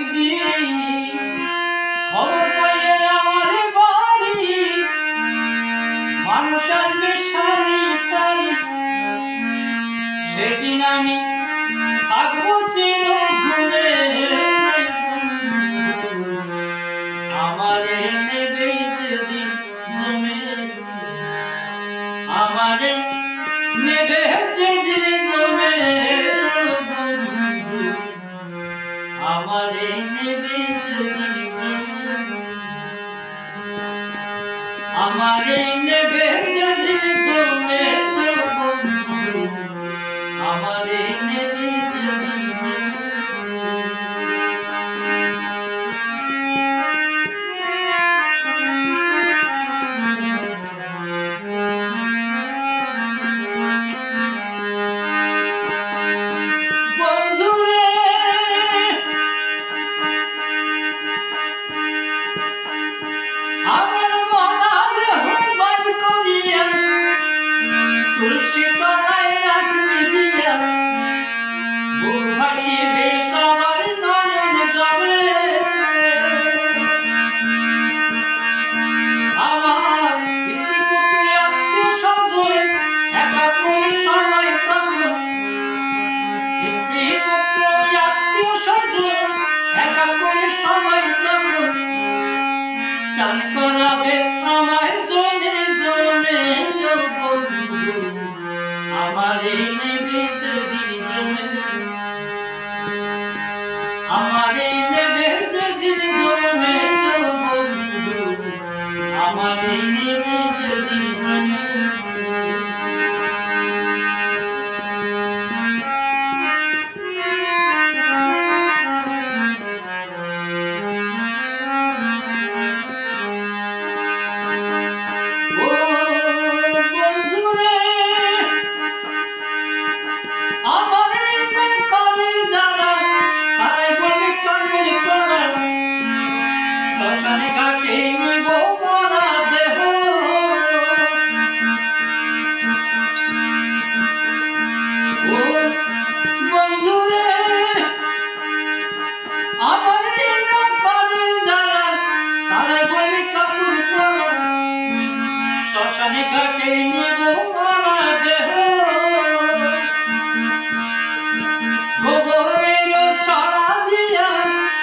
একদিন খবর পাইয়ে আমার বাড়ি মানুষ আসবে সারি সারি, সেদিন আমি থাকবো চিরঘুমে। আমারে নেবে যেদিন ঘুমে, আমারে নেবে যেদিন ঘুমে, আমারে নেবে যেদিন ঘুমে, আমারে নেবে যেদিন ঘুমে, আমারে নেবে যেদিন ঘুমে। আমার মরা দেহ বাদ করিয়া তুলসী তলায় রাখবি দিয়া, বুক ভাসিবে সবার নয়ন জলে। আমার স্ত্রী পুত্র আত্মীয় স্বজন একা করে সবাই তখন, স্ত্রী পুত্র আত্মীয় স্বজন একা করে সবাই তখন চান করাবে আমায় জনে জনে। আমারে নেবে যেদিন জমে, আমারে নেবে যেদিন জমে, আমারে নেবে যেদিন জমে। শ্মশানে ঘাটে নিব মরা দেহ, ও বন্ধুরে আমার নিন্দা করে যারা, তারাই বলে কাপড় পরা। শ্মশানে ঘাটে নিব মরা দেহ, গোবরের ছড়া দিয়া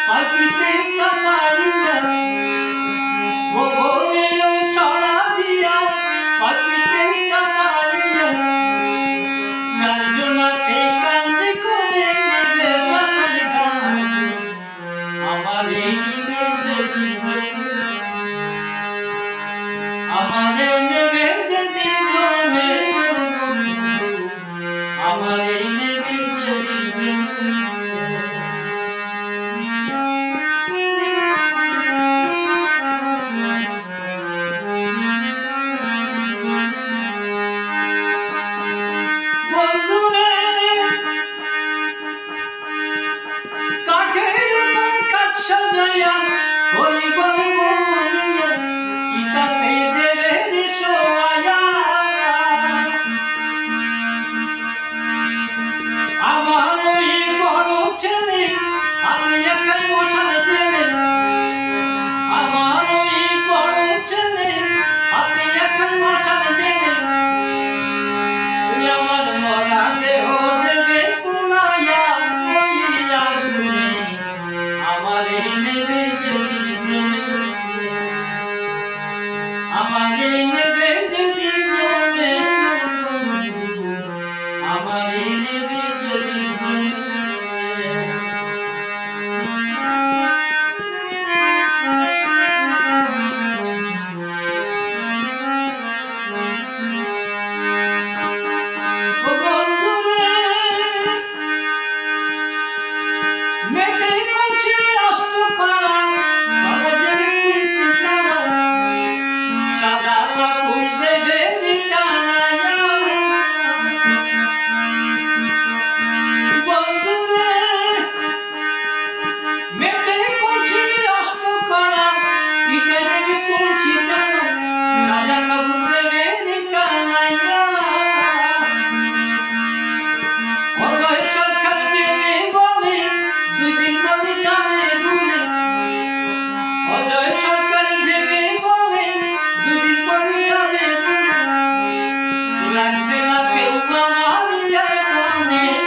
পাখিতে চাপাইয়া, গোবরের ছড়া দিয়া পাখিতে চাপাইয়া, চারজনাকে কান্দে করে নেবে আমার ঘাম। আমারে নেবে যেদিন জমে, আমারে নেবে যেদিন জমে, আমারে নেবে যেদিন জমে। রাখবে না কেউ আমার এই মনে